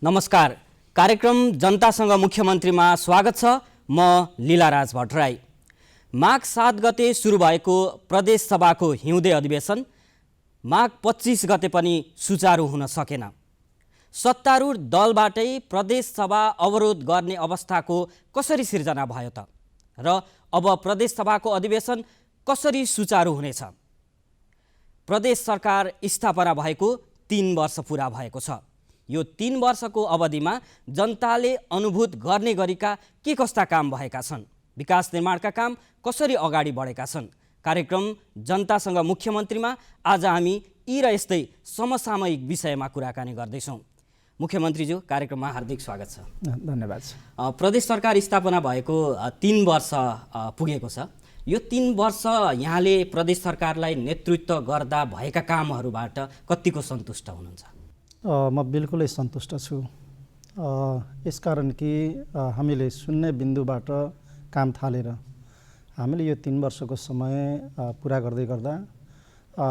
नमस्कार। कार्यक्रम जनतासँग मुख्यमन्त्रीमा स्वागत छ। म लीलाराज भट्टराई। माघ 7 गते सुरु भएको प्रदेश सभाको हिउँदे अधिवेशन माघ 25 गते पनि सुचारू हुन सकेन। सत्तारूढ दलबाटै प्रदेश सभा अवरोध गर्ने अवस्थाको कसरी सिर्जना भयो त? र अब प्रदेश सभाको अधिवेशन कसरी सुचारू हुनेछ? प्रदेश सरकार स्थापना भएको 3 वर्ष पुरा भएको छ। यो 3 वर्षको अवधिमा जनताले अनुभूत गर्ने गरीका के कस्ता काम भएका छन्? विकास निर्माणका काम कसरी अगाडि बढेका छन्? कार्यक्रम जनतासँग मुख्यमन्त्रीमा आज हामी यी र यस्तै समसामयिक विषयमा कुराकानी गर्दैछौँ। मुख्यमन्त्रीज्यू, कार्यक्रममा हार्दिक स्वागत छ। धन्यवाद। प्रदेश सरकार स्थापना भएको 3 वर्ष पुगेको छ। यो 3 वर्ष यहाँले प्रदेश सरकारलाई नेतृत्व गर्दा भएका कामहरूबाट कतिको सन्तुष्ट हुनुहुन्छ? म बिल्कुलै सन्तुष्ट छु। यसकारण कि हामीले शून्य बिन्दुबाट काम थालेर हामीले यो 3 वर्षको समय पुरा गर्दै गर्दा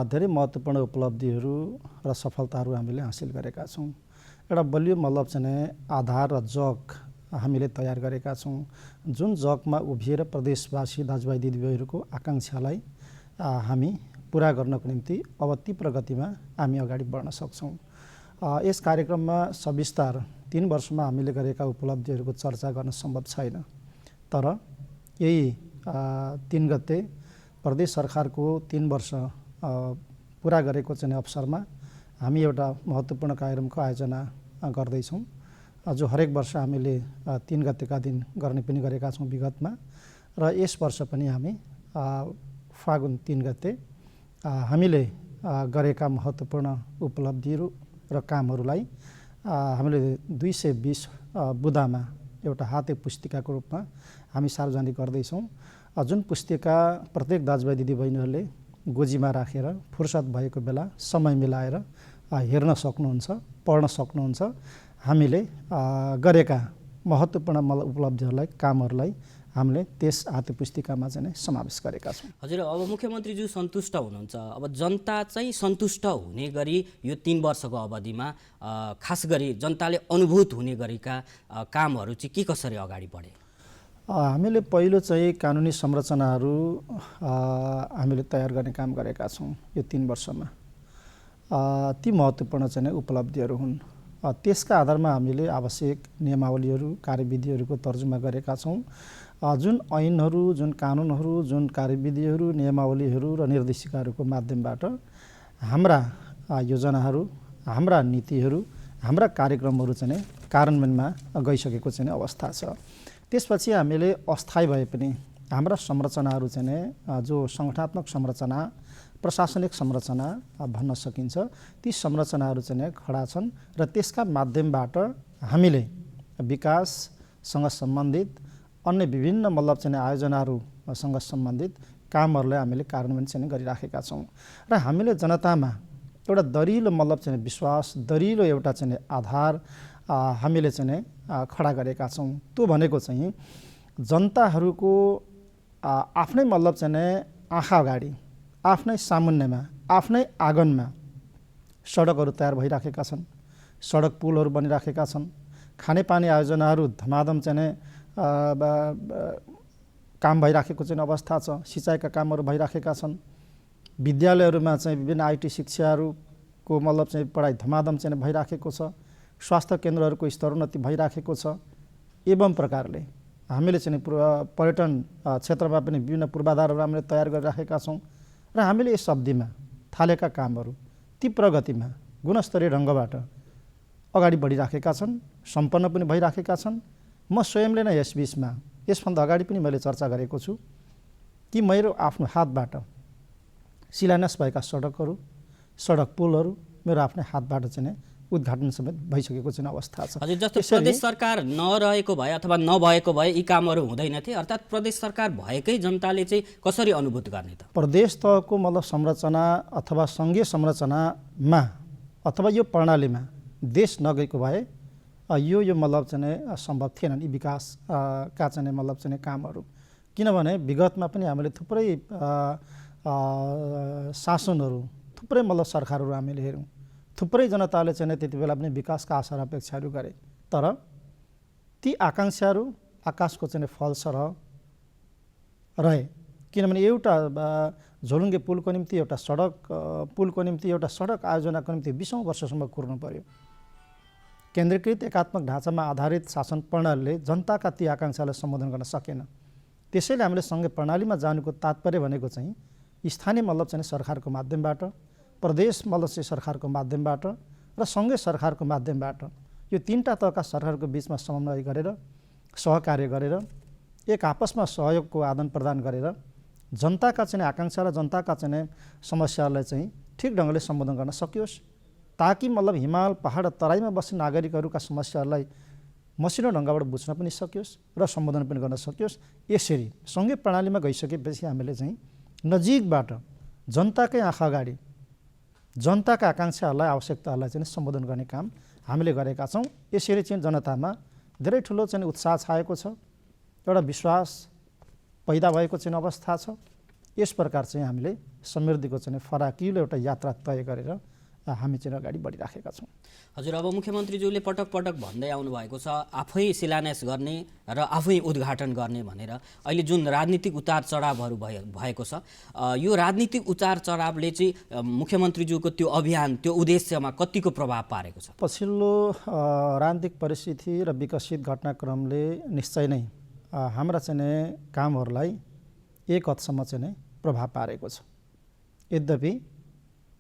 धेरै महत्त्वपूर्ण उपलब्धिहरू र सफलताहरू हामीले हासिल गरेका छौँ। एउटा बलियो आधार र जग हामीले तयार गरेका छौँ, जुन जगमा उभिएर प्रदेशवासी दाजुभाइ दिदीबहिनीहरूको आकाङ्क्षालाई हामी पुरा गर्नको निम्ति अब तीव्र गतिमा हामी अगाडि बढ्न सक्छौँ। यस कार्यक्रममा सविस्तार 3 वर्षमा हामीले गरेका उपलब्धिहरूको चर्चा गर्न सम्भव छैन, तर यही 3 गते प्रदेश सरकारको 3 वर्ष पुरा गरेको चाहिँ अवसरमा हामी एउटा महत्त्वपूर्ण कार्यक्रमको आयोजना गर्दैछौँ, जो हरेक वर्ष हामीले 3 गतेका दिन गर्ने पनि गरेका छौँ विगतमा। र यस वर्ष पनि हामी फागुन 3 गते हामीले गरेका महत्त्वपूर्ण उपलब्धिहरू र कामहरूलाई हामीले 220 बुँदामा एउटा हाते पुस्तिकाको रूपमा हामी सार्वजनिक गर्दैछौँ, जुन पुस्तिका प्रत्येक दाजुभाइ दिदीबहिनीहरूले गोजीमा राखेर फुर्सद भएको बेला समय मिलाएर हेर्न सक्नुहुन्छ, पढ्न सक्नुहुन्छ। हामीले गरेका महत्त्वपूर्ण उपलब्धिहरूलाई, कामहरूलाई हामीले त्यस हाते पुस्तिकामा चाहिँ समावेश गरेका छौँ। हजुर, अब मुख्यमन्त्रीज्यू सन्तुष्ट हुनुहुन्छ। अब जनता चाहिँ सन्तुष्ट हुने गरी यो 3 वर्षको अवधिमा खास गरी जनताले अनुभूत हुने गरेका कामहरू चाहिँ के कसरी अगाडि बढे? हामीले पहिलो चाहिँ कानुनी संरचनाहरू हामीले तयार गर्ने काम गरेका छौँ। यो 3 वर्षमा ती महत्त्वपूर्ण चाहिँ उपलब्धिहरू हुन्। त्यसका आधारमा हामीले आवश्यक नियमावलीहरू, कार्यविधिहरूको तर्जुमा गरेका छौँ। जुन ऐनहरू, जुन कानुनहरू, जुन कार्यविधिहरू, नियमावलीहरू र निर्देशिकाहरूको माध्यमबाट हाम्रा योजनाहरू, हाम्रा नीतिहरू, हाम्रा कार्यक्रमहरू चाहिँ कार्यान्वयनमा गइसकेको चाहिँ अवस्था छ। त्यसपछि हामीले अस्थायी भए पनि हाम्रा संरचनाहरू चाहिँ जो सङ्गठनात्मक संरचना, प्रशासनिक संरचना भन्न सकिन्छ, ती संरचनाहरू चाहिँ खडा छन् र त्यसका माध्यमबाट हामीले विकाससँग सम्बन्धित अन्य विभिन्न चाहिँ आयोजनाहरूसँग सम्बन्धित कामहरूलाई हामीले कार्यान्वयन चाहिँ गरिराखेका छौँ। र हामीले जनतामा एउटा दरिलो चाहिँ विश्वास, दरिलो एउटा चाहिँ आधार हामीले चाहिँ खडा गरेका छौँ। त्यो भनेको चाहिँ जनताहरूको आफ्नै चाहिँ आँखा अगाडि, आफ्नै सामुन्नेमा, आफ्नै आँगनमा सडकहरू तयार भइराखेका छन्, सडक पुलहरू बनिराखेका छन्, खानेपानी आयोजनाहरू धमाधम चाहिँ काम भइराखेको चाहिँ अवस्था छ, सिँचाइका कामहरू भइराखेका छन्, विद्यालयहरूमा चाहिँ विभिन्न IT शिक्षाहरूको चाहिँ पढाइ धमाधम चाहिँ भइराखेको छ, स्वास्थ्य केन्द्रहरूको स्तरोन्नति भइराखेको छ। एवं प्रकारले हामीले चाहिँ पर्यटन क्षेत्रमा पनि विभिन्न पूर्वाधारहरू हामीले तयार गरिराखेका छौँ र हामीले यस अवधिमा थालेका कामहरू तीव्र गतिमा गुणस्तरीय ढङ्गबाट अगाडि बढिराखेका छन्, सम्पन्न पनि भइराखेका छन्। म स्वयंले नै यस बिचमा यसभन्दा अगाडि पनि मैले चर्चा गरेको छु कि मेरो आफ्नो हातबाट शिलान्यास भएका सडकहरू, सडक पुलहरू मेरो आफ्नै हातबाट चाहिँ उद्घाटन समेत भइसकेको चाहिँ अवस्था छ। हजुर, जस्तो प्रदेश सरकार नरहेको भए अथवा नभएको भए यी कामहरू हुँदैनथे, अर्थात् प्रदेश सरकार भएकै जनताले चाहिँ कसरी अनुभूत गर्ने त? प्रदेश तहको संरचना अथवा सङ्घीय संरचनामा अथवा यो प्रणालीमा देश नगएको भए यो चाहिँ सम्भव थिएनन् यी विकासका चाहिँ चाहिँ कामहरू। किनभने विगतमा पनि हामीले थुप्रै शासनहरू, थुप्रै सरकारहरू हामीले हेऱ्यौँ, थुप्रै जनताले चाहिँ त्यति बेला पनि विकासका आशा र अपेक्षाहरू गरे, तर ती आकाङ्क्षाहरू आकाशको चाहिँ फलसरह रहे। किनभने एउटा झोलुङ्गे पुलको निम्ति एउटा सडक आयोजनाको निम्ति 20औं वर्षसम्म कुर्नु पर्यो। केन्द्रीकृत एकात्मक ढाँचामा आधारित शासन प्रणालीले जनताका ती आकाङ्क्षालाई सम्बोधन गर्न सकेन। त्यसैले हामीले सँगै प्रणालीमा जानुको तात्पर्य भनेको चाहिँ स्थानीय मतलब चाहिँ सरकारको माध्यमबाट, प्रदेश मतलब चाहिँ सरकारको माध्यमबाट र सँगै सरकारको माध्यमबाट यो तीनटा तहका सरकारको बिचमा समन्वय गरेर, सहकार्य गरेर, एक आपसमा सहयोगको आदान प्रदान गरेर जनताका चाहिँ आकाङ्क्षा र जनताका चाहिँ समस्याहरूलाई चाहिँ ठिक ढङ्गले सम्बोधन गर्न सकियोस्, ताकि मतलब हिमाल पहाड तराईमा बस्ने नागरिकहरूका समस्याहरूलाई मसिनो ढङ्गबाट बुझ्न पनि सकियोस् र सम्बोधन पनि गर्न सकियोस्। यसरी सँगै प्रणालीमा गइसकेपछि हामीले चाहिँ नजिकबाट जनताकै आँखा अगाडि जनताका आकाङ्क्षाहरूलाई, आवश्यकताहरूलाई चाहिँ सम्बोधन गर्ने काम हामीले गरेका छौँ। यसरी चाहिँ जनतामा धेरै ठुलो चाहिँ उत्साह छाएको छ, एउटा विश्वास पैदा भएको चाहिँ अवस्था छ। यस प्रकार चाहिँ हामीले समृद्धिको चाहिँ फराकिलो एउटा यात्रा तय गरेर हामी चाहिँ अगाडि बढिराखेका छौँ। हजुर, अब मुख्यमन्त्रीज्यूले पटक पटक भन्दै आउनु भएको छ आफै शिलान्यास गर्ने र आफै उद्घाटन गर्ने भनेर। अहिले जुन राजनीतिक उतार चढावहरू भएको छ, यो राजनीतिक उतार चढावले चाहिँ मुख्यमन्त्रीज्यूको त्यो अभियान, त्यो उद्देश्यमा कतिको प्रभाव पारेको छ? पछिल्लो राजनीतिक परिस्थिति र विकसित घटनाक्रमले निश्चय नै हाम्रा चाहिँ कामहरूलाई एक हदसम्म चाहिँ प्रभाव पारेको छ। यद्यपि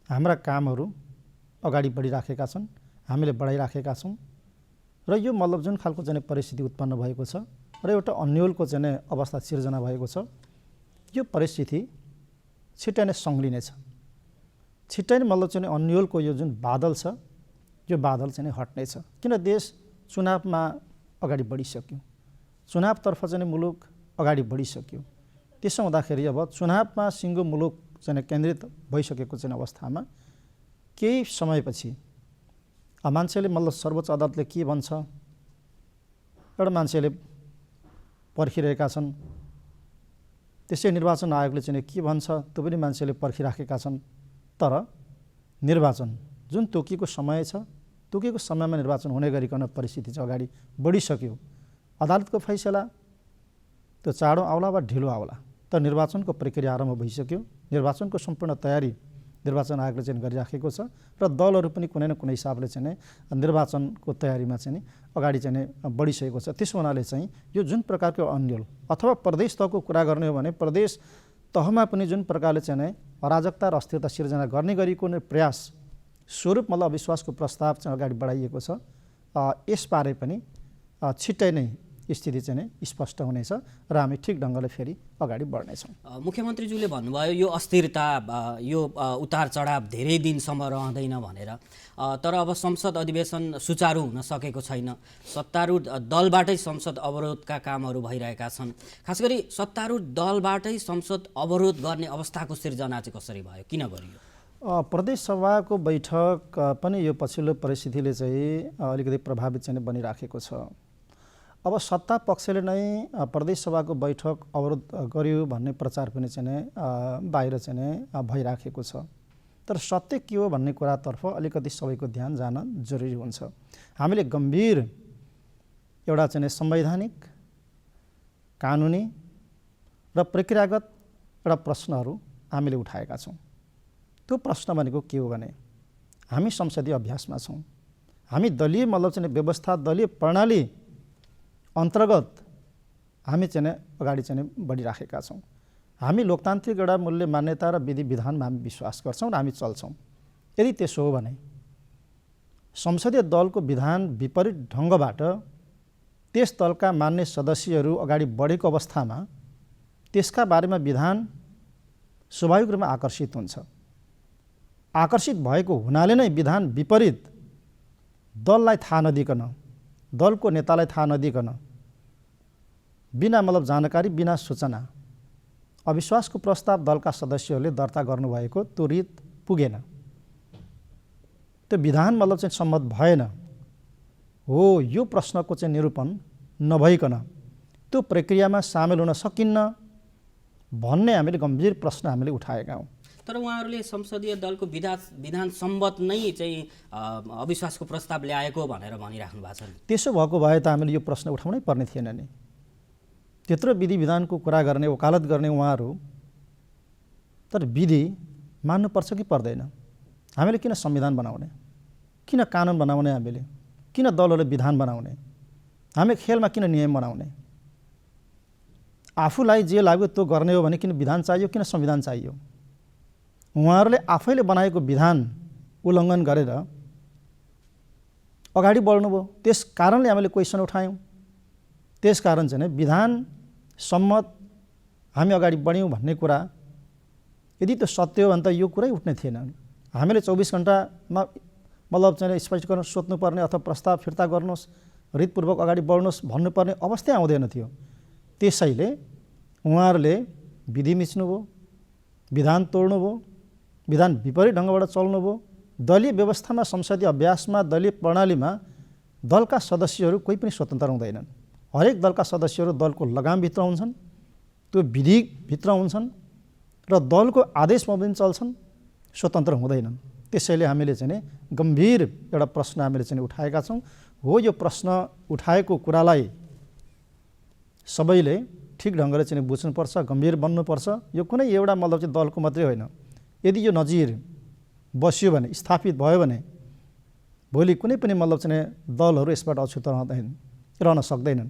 हाम्रा कामहरू अगाडि बढिराखेका छन्, हामीले बढाइराखेका छौँ र यो मतलब जुन खालको चाहिँ परिस्थिति उत्पन्न भएको छ र एउटा अन्योलको चाहिँ अवस्था सिर्जना भएको छ, यो परिस्थिति छिट्टै नै सङ्ग्लिनेछ। छिट्टै नै मतलब चाहिँ अन्योलको यो जुन बादल छ, यो बादल चाहिँ हट्नेछ। किन देश चुनावमा अगाडि बढिसक्यो, चुनावतर्फ चाहिँ मुलुक अगाडि बढिसक्यो। त्यसो हुँदाखेरि अब चुनावमा सिङ्गो मुलुक चाहिँ केन्द्रित भइसकेको चाहिँ अवस्थामा केही समयपछि मान्छेले मतलब सर्वोच्च अदालतले के भन्छ, एउटा मान्छेले पर्खिरहेका छन्, त्यसै निर्वाचन आयोगले चाहिँ के भन्छ त्यो पनि मान्छेले पर्खिराखेका छन्। तर निर्वाचन जुन तोकिएको समय छ, तोकिएको समयमा निर्वाचन हुने गरिकन परिस्थिति चाहिँ अगाडि बढिसक्यो। अदालतको फैसला त्यो चाँडो आउला वा ढिलो आउला, तर निर्वाचनको प्रक्रिया आरम्भ भइसक्यो। निर्वाचनको सम्पूर्ण तयारी निर्वाचन आयोगले चाहिँ गरिराखेको छ र दलहरू पनि कुनै न कुनै हिसाबले चाहिँ निर्वाचनको तयारीमा चाहिँ अगाडि चाहिँ बढिसकेको छ। त्यसो हुनाले चाहिँ यो जुन प्रकारको अन्यल अथवा प्रदेश तहको कुरा गर्ने हो भने प्रदेश तहमा पनि जुन प्रकारले चाहिँ अराजकता र अस्थिरता सिर्जना गर्ने गरेको प्रयास स्वरूप मतलब अविश्वासको प्रस्ताव चाहिँ अगाडि बढाइएको छ। यसबारे पनि छिट्टै नै स्थिति चाहिँ स्पष्ट हुनेछ र हामी ठिक ढङ्गले फेरि अगाडि बढ्नेछौँ। मुख्यमन्त्रीज्यूले भन्नुभयो यो अस्थिरता, यो उतार चढाव धेरै दिनसम्म रहँदैन भनेर, तर अब संसद अधिवेशन सुचारू हुन सकेको छैन। सत्तारूढ दलबाटै संसद अवरोधका कामहरू भइरहेका छन्। खास गरी सत्तारूढ दलबाटै संसद अवरोध गर्ने अवस्थाको सिर्जना चाहिँ कसरी भयो, किन गरियो? प्रदेश सभाको बैठक पनि यो पछिल्लो परिस्थितिले चाहिँ अलिकति प्रभावित चाहिँ बनिराखेको छ। अब सत्ता पक्षले नै प्रदेश सभाको बैठक अवरोध गर्यो भन्ने प्रचार पनि चाहिँ बाहिर चाहिँ भइराखेको छ। तर सत्य के हो भन्ने कुरातर्फ अलिकति सबैको ध्यान जान जरुरी हुन्छ। हामीले गम्भीर एउटा चाहिँ संवैधानिक, कानुनी र प्रक्रियागत एउटा प्रश्नहरू हामीले उठाएका छौँ। त्यो प्रश्न भनेको के हो भने हामी संसदीय अभ्यासमा छौँ, हामी दलीय मतलब चाहिँ व्यवस्था, दलीय प्रणाली अन्तर्गत हामी चाहिँ अगाडि चाहिँ बढिराखेका छौँ। हामी लोकतान्त्रिक एउटा मूल्य, मान्यता र विधि विधानमा हामी विश्वास गर्छौँ र हामी चल्छौँ। यदि त्यसो हो भने संसदीय दलको विधान विपरीत ढङ्गबाट त्यस दलका मान्य सदस्यहरू अगाडि बढेको अवस्थामा त्यसका बारेमा विधान स्वाभाविक रूपमा आकर्षित हुन्छ। आकर्षित भएको हुनाले नै विधान विपरीत दललाई थाहा नदिकन, दलको नेतालाई थाहा नदिकन, बिना मतलब जानकारी, बिना सूचना अविश्वासको प्रस्ताव दलका सदस्यहरूले दर्ता गर्नुभएको त्यो रित पुगेन। त्यो विधान मतलब चाहिँ सम्मत भएन हो। यो प्रश्नको चाहिँ निरूपण नभइकन त्यो प्रक्रियामा सामेल हुन सकिन्न भन्ने हामीले गम्भीर प्रश्न हामीले उठाएका हौँ। तर उहाँहरूले संसदीय दलको विधान सम्मत नै चाहिँ अविश्वासको प्रस्ताव ल्याएको भनेर भनिराख्नु भएको छ नि। त्यसो भएको भए त हामीले यो प्रश्न उठाउनै पर्ने थिएन नि। त्यत्रो विधि विधानको कुरा गर्ने वकालत गर्ने उहाँहरू, तर विधि मान्नुपर्छ कि पर्दैन? हामीले किन संविधान बनाउने, किन कानुन बनाउने, हामीले किन दलहरूले विधान बनाउने, हामी खेलमा किन नियम बनाउने? आफूलाई जे लाग्यो त्यो गर्ने हो भने किन विधान चाहियो, किन संविधान चाहियो? उहाँहरूले आफैले बनाएको विधान उल्लङ्घन गरेर अगाडि बढ्नुभयो। त्यस कारणले हामीले क्वेसन उठायौँ। त्यस कारण चाहिँ विधान सम्मत हामी अगाडि बढ्यौँ भन्ने कुरा यदि त्यो सत्य हो भने त यो कुरै उठ्ने थिएन। हामीले 24 घण्टामा मतलब चाहिँ स्पष्टीकरण सोध्नुपर्ने अथवा प्रस्ताव फिर्ता गर्नुहोस्, रितपूर्वक अगाडि बढ्नुहोस् भन्नुपर्ने अवस्था आउँदैन थियो। त्यसैले उहाँहरूले विधि मिच्नुभयो, विधान तोड्नुभयो, विधान विपरीत ढङ्गबाट चल्नुभयो। दलीय व्यवस्थामा, संसदीय अभ्यासमा, दलीय प्रणालीमा दलका सदस्यहरू कोही पनि स्वतन्त्र हुँदैनन्। हरेक दलका सदस्यहरू दलको लगामभित्र हुन्छन्, त्यो विधिभित्र हुन्छन् र दलको आदेशमा पनि चल्छन्, स्वतन्त्र हुँदैनन्। त्यसैले हामीले चाहिँ गम्भीर एउटा प्रश्न हामीले चाहिँ उठाएका छौँ। हो, यो प्रश्न उठाएको कुरालाई सबैले ठिक ढङ्गले चाहिँ बुझ्नुपर्छ, गम्भीर बन्नुपर्छ। यो कुनै एउटा मतलब चाहिँ दलको मात्रै होइन। यदि यो नजिर बस्यो भने, स्थापित भयो भने भोलि कुनै पनि मतलब चाहिँ दलहरू यसबाट अछुत रहन सक्दैनन्।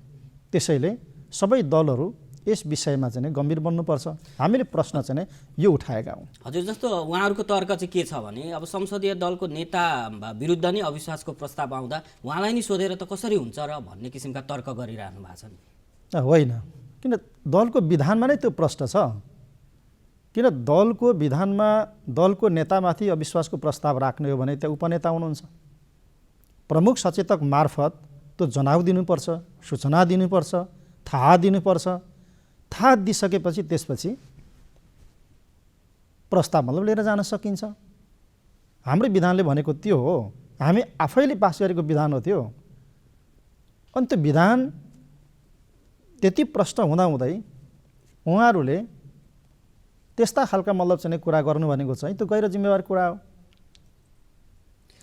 त्यसैले सबै दलहरू यस विषयमा चाहिँ गम्भीर बन्नुपर्छ। हामीले प्रश्न चाहिँ यो उठाएका हौँ। हजुर, जस्तो उहाँहरूको तर्क चाहिँ के छ भने अब संसदीय दलको नेता विरुद्ध नै अविश्वासको प्रस्ताव आउँदा उहाँलाई नै सोधेर त कसरी हुन्छ र भन्ने किसिमका तर्क गरिरहनु भएको छ नि। होइन, किन दलको विधानमा नै त्यो प्रश्न छ। किन दलको विधानमा दलको नेतामाथि अविश्वासको प्रस्ताव राख्ने हो भने त्यहाँ उपनेता हुनुहुन्छ, प्रमुख सचेतक मार्फत त्यो जनाउ दिनुपर्छ, सूचना दिनुपर्छ, थाहा दिनुपर्छ। थाहा दिइसकेपछि त्यसपछि प्रस्ताव मतलब लिएर जान सकिन्छ। हाम्रो विधानले भनेको त्यो हो, हामी आफैले पास गरेको विधान हो त्यो। अनि त्यो विधान त्यति प्रश्न हुँदाहुँदै उहाँहरूले त्यस्ता खालका मतलब चाहिँ कुरा गर्नु भनेको चाहिँ त्यो गैर जिम्मेवार कुरा हो।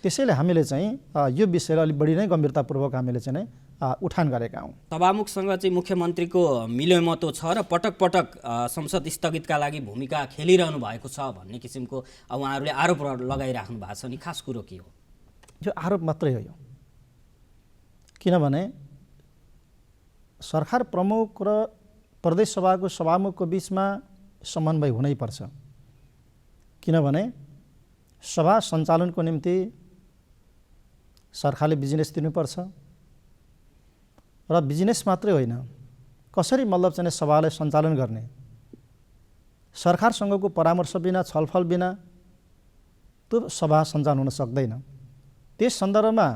त्यसैले हामीले चाहिँ यो विषयलाई अलिक बढी नै गम्भीरतापूर्वक हामीले चाहिँ उठान गरेका हौँ। सभामुखसँग चाहिँ मुख्यमन्त्रीको मिलेमतो छ र पटक पटक संसद स्थगितका लागि भूमिका खेलिरहनु भएको छ भन्ने किसिमको उहाँहरूले आरोप लगाइराख्नु भएको छ नि। खास कुरो के हो? यो आरोप मात्रै हो यो। किनभने सरकार प्रमुख र प्रदेश सभाको सभामुखको बिचमा समन्वय हुनैपर्छ। किनभने सभा सञ्चालनको निम्ति सरकारले बिजनेस दिनुपर्छ र बिजनेस मात्रै होइन, कसरी मतलब चाहिँ सभालाई सञ्चालन गर्ने, सरकारसँगको परामर्श बिना, छलफल बिना त्यो सभा सञ्चालन हुन सक्दैन। त्यस सन्दर्भमा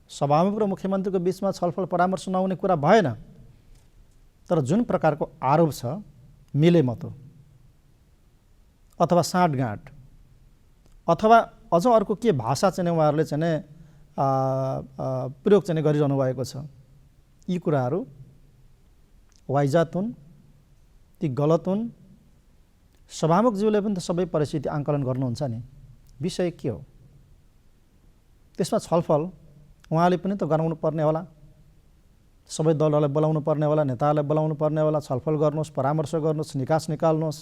सभामुख र मुख्यमन्त्रीको बिचमा छलफल परामर्श नहुने कुरा भएन। तर जुन प्रकारको आरोप छ मिलेमतो अथवा साँठगाँठ अथवा अझ अर्को के भाषा चाहिँ उहाँहरूले चाहिँ प्रयोग चाहिँ गरिरहनु भएको छ, यी कुराहरू वाइजात हुन्, ती गलत हुन्। सभामुखज्यूले पनि त सबै परिस्थिति आङ्कलन गर्नुहुन्छ नि। विषय के हो त्यसमा छलफल उहाँले पनि त गराउनु पर्ने होला, सबै दलहरूलाई बोलाउनु पर्ने होला, नेताहरूलाई बोलाउनु पर्ने होला, छलफल गर्नुहोस्, परामर्श गर्नुहोस्, निकास निकाल्नुहोस्,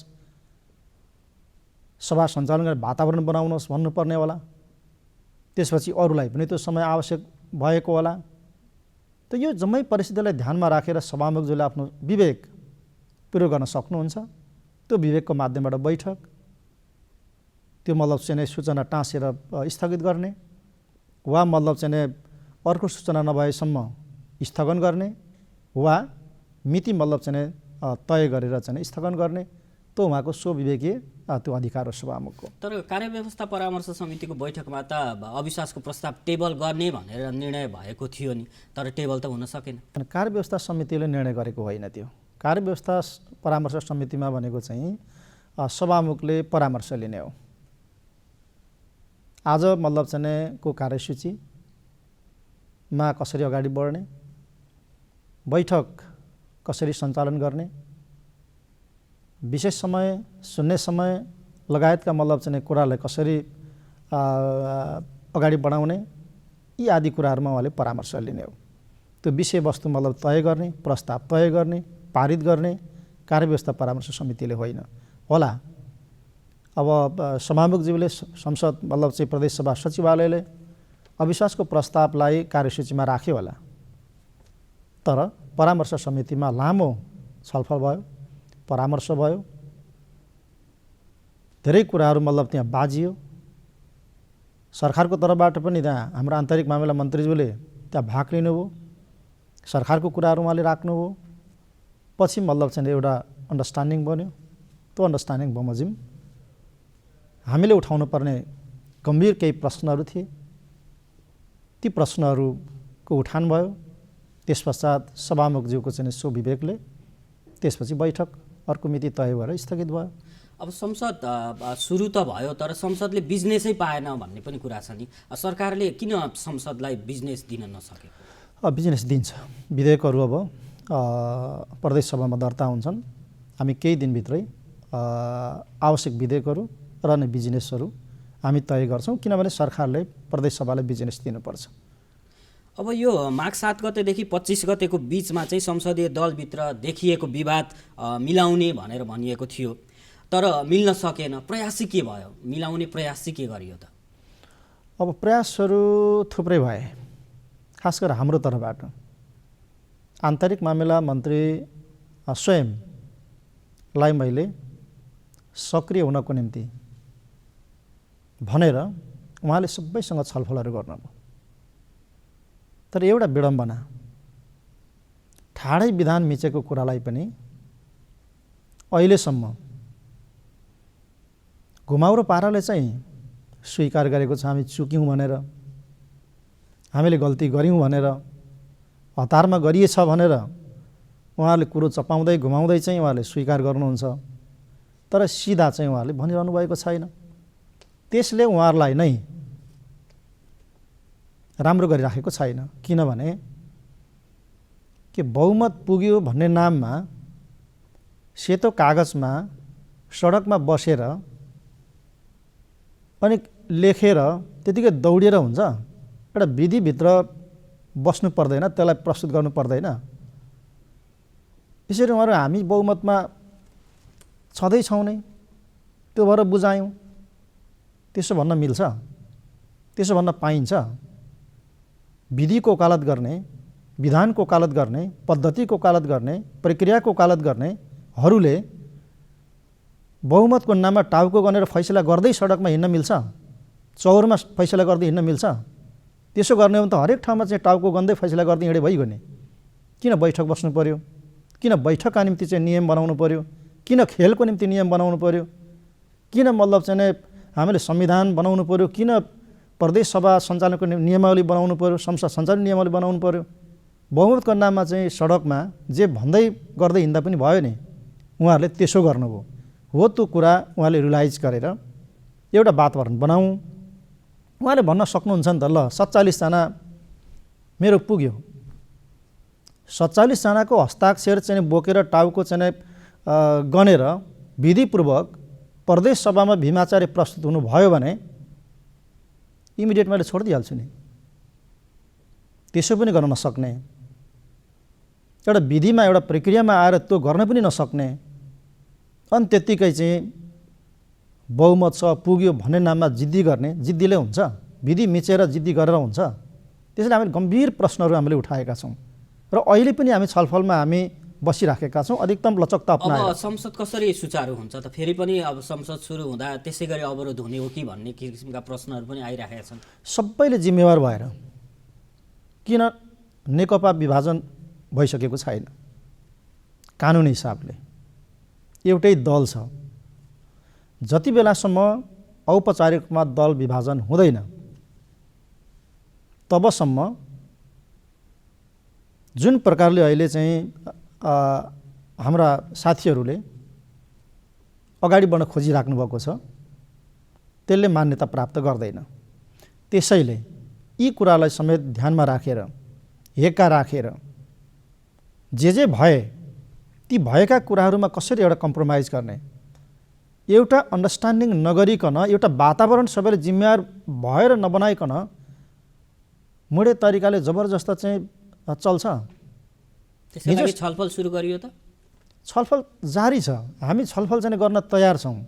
सभा सञ्चालन गर्ने वातावरण बनाउनुहोस् भन्नुपर्ने होला। त्यसपछि अरूलाई पनि त्यो समय आवश्यक भएको होला। त यो जम्मै परिस्थितिलाई ध्यानमा राखेर सभामुखज्यूले आफ्नो विवेक प्रयोग गर्न सक्नुहुन्छ। त्यो विवेकको माध्यमबाट बैठक, त्यो मतलब चाहिँ सूचना टाँसेर स्थगित गर्ने वा मतलब चाहिँ अर्को सूचना नभएसम्म स्थगन गर्ने वा मिति मतलब चाहिँ तय गरेर चाहिँ स्थगन गर्ने, त्यो उहाँको स्वविवेकीय त्यो अधिकार हो सभामुखको। तर कार्यव्यवस्था परामर्श समितिको बैठकमा त अविश्वासको प्रस्ताव टेबल गर्ने भनेर निर्णय भएको थियो नि, तर टेबल त हुन सकेन। कार्यव्यवस्था समितिले निर्णय गरेको होइन त्यो। कार्यव्यवस्था परामर्श समितिमा भनेको चाहिँ सभामुखले परामर्श लिने हो। आज मतलब चाहिँ को कार्यसूचीमा कसरी अगाडि बढ्ने, बैठक कसरी सञ्चालन गर्ने, विशेष समय, शून्य समय, लगायतका मतलब चाहिँ कुरालाई कसरी अगाडि बढाउने यी आदि कुराहरूमा उहाँले परामर्श लिने हो। त्यो विषयवस्तु मतलब तय गर्ने, प्रस्ताव तय गर्ने, पारित गर्ने कार्यव्यवस्था परामर्श समितिले होइन होला। अब सभामुखज्यूले संसद मतलब चाहिँ प्रदेशसभा सचिवालयले अविश्वासको प्रस्तावलाई कार्यसूचीमा राख्यो होला, तर परामर्श समितिमा लामो छलफल भयो, परामर्श भयो, धेरै कुराहरू मतलब त्यहाँ बाजियो। सरकारको तर्फबाट पनि त्यहाँ हाम्रो आन्तरिक मामिला मन्त्रीज्यूले त्यहाँ भाग लिनुभयो, सरकारको कुराहरू उहाँले राख्नुभयो। पछि मतलब चाहिँ एउटा अन्डरस्ट्यान्डिङ बन्यो। त्यो अन्डरस्ट्यान्डिङ बमोजिम हामीले उठाउनु पर्ने गम्भीर केही प्रश्नहरू थिए, ती प्रश्नहरूको उठान भयो। त्यस पश्चात सभामुखज्यूको चाहिँ सो विवेकले त्यसपछि बैठक अर्को मिति तय भएर स्थगित भयो। अब संसद सुरु त भयो, तर संसदले बिजनेसै पाएन भन्ने पनि कुरा छ नि। सरकारले किन संसदलाई बिजनेस दिन नसकेको? बिजनेस दिन्छ। विधेयकहरू अब प्रदेश सभामा दर्ता हुन्छन्। हामी केही दिनभित्रै आवश्यक विधेयकहरू र नै बिजनेसहरू हामी तय गर्छौँ, किनभने सरकारले प्रदेश सभालाई बिजनेस दिनुपर्छ। अब यो माघ 7 गतेदेखि 25 गतेको बिचमा चाहिँ संसदीय दलभित्र देखिएको विवाद मिलाउने भनेर भनिएको थियो, तर मिल्न सकेन। प्रयास के भयो? मिलाउने प्रयास के गरियो त? अब प्रयासहरू थुप्रै भए, खास गरेर हाम्रो तर्फबाट। आन्तरिक मामिला मन्त्री स्वयंलाई मैले सक्रिय हुनको निम्ति भनेर उहाँले सबैसँग छलफलहरू गर्नुभयो। तर एउटा विडम्बना, ठाडै विधान मिचेको कुरालाई पनि अहिलेसम्म घुमाउरो पाराले चाहिँ स्वीकार गरेको छ। हामी चुक्यौँ भनेर, हामीले गल्ती गऱ्यौँ भनेर, हतारमा गरिएछ भनेर उहाँहरूले कुरो चपाउँदै घुमाउँदै चाहिँ उहाँले स्वीकार गर्नुहुन्छ, तर सिधा चाहिँ उहाँहरूले भनिरहनु भएको छैन। त्यसले उहाँहरूलाई नै राम्रो गरिराखेको छैन। किनभने के बहुमत पुग्यो भन्ने नाममा सेतो कागजमा सडकमा बसेर अनि लेखेर त्यतिकै दौडेर हुन्छ? एउटा विधिभित्र बस्नु पर्दैन, त्यसलाई प्रस्तुत गर्नु पर्दैन? यसरी उहाँहरू हामी बहुमतमा छँदैछौँ नै, त्यो भएर बुझायौँ, त्यसो भन्न मिल्छ? त्यसो भन्न पाइन्छ? विधिको वकालत गर्ने, विधानको वकालत गर्ने, पद्धतिको वकालत गर्ने, प्रक्रियाको वकालत गर्नेहरूले बहुमतको नाममा टाउको गनेर फैसला गर्दै सडकमा हिँड्न मिल्छ? चौरमा फैसला गर्दै हिँड्न मिल्छ? त्यसो गर्ने हो भने त हरेक ठाउँमा चाहिँ टाउको गन्दै फैसला गर्दै हिँडे भइगयो नि। किन बैठक बस्नु पर्यो? किन बैठकका निम्ति चाहिँ नियम बनाउनु पर्यो? किन खेलको निम्ति नियम बनाउनु पर्यो? किन मतलब चाहिँ हामीले संविधान बनाउनु पर्यो? किन प्रदेश सभा सञ्चालनको नियमावली बनाउनु पर्यो? संसद सञ्चालन नियमावली बनाउनु पर्यो? बहुमतको नाममा चाहिँ सडकमा जे भन्दै गर्दै हिँड्दा पनि भयो नि। उहाँहरूले त्यसो गर्नुभयो हो। त्यो कुरा उहाँले रियलाइज गरेर एउटा वातावरण बनाऊँ। उहाँले भन्न सक्नुहुन्छ नि त, ल 47 जना मेरो पुग्यो, 47 जनाको हस्ताक्षर चाहिँ बोकेर टाउको चाहिँ गनेर विधिपूर्वक प्रदेश सभामा भीमाचार्य प्रस्तुत हुनुभयो भने इमिडिएट मैले छोडिदिइहाल्छु नि। त्यसो पनि गर्न नसक्ने, एउटा विधिमा एउटा प्रक्रियामा आएर त्यो गर्न पनि नसक्ने, अनि त्यत्तिकै चाहिँ बहुमत छ पुग्यो भन्ने नाममा जिद्दी गर्ने, जिद्दीले हुन्छ? विधि मिचेर जिद्दी गरेर हुन्छ? त्यसैले हामीले गम्भीर प्रश्नहरू हामीले उठाएका छौँ र अहिले पनि हामी छलफलमा हामी बसिराखेका छौँ अधिकतम लचकता अपनाएर। अब संसद कसरी सुचारू हुन्छ त? फेरि पनि अब संसद सुरु हुँदा त्यसै गरी अवरोध हुने हो कि भन्ने किसिमका प्रश्नहरू पनि आइरहेका छन्। सबैले जिम्मेवार भएर, किन नेकपा विभाजन भइसकेको छैन? कानुनी हिसाबले एउटै दल छ। जति बेलासम्म औपचारिकमा दल विभाजन हुँदैन तबसम्म जुन प्रकारले अहिले चाहिँ हाम्रा साथीहरूले अगाडि बढ्न खोजिराख्नु भएको छ त्यसले मान्यता प्राप्त गर्दैन। त्यसैले यी कुरालाई समेत ध्यानमा राखेर, हेक्का राखेर जे भए ती भएका कुराहरूमा कसरी एउटा कम्प्रोमाइज गर्ने, एउटा अन्डरस्ट्यान्डिङ नगरिकन एउटा वातावरण सबैले जिम्मेवार भएर नबनाइकन मुडे तरिकाले जबरजस्त चाहिँ चल्छ। त्यसका लागि छलफल सुरु गरियो त? छलफल जारी छ, हामी छलफल चाहिँ गर्न तयार छौँ,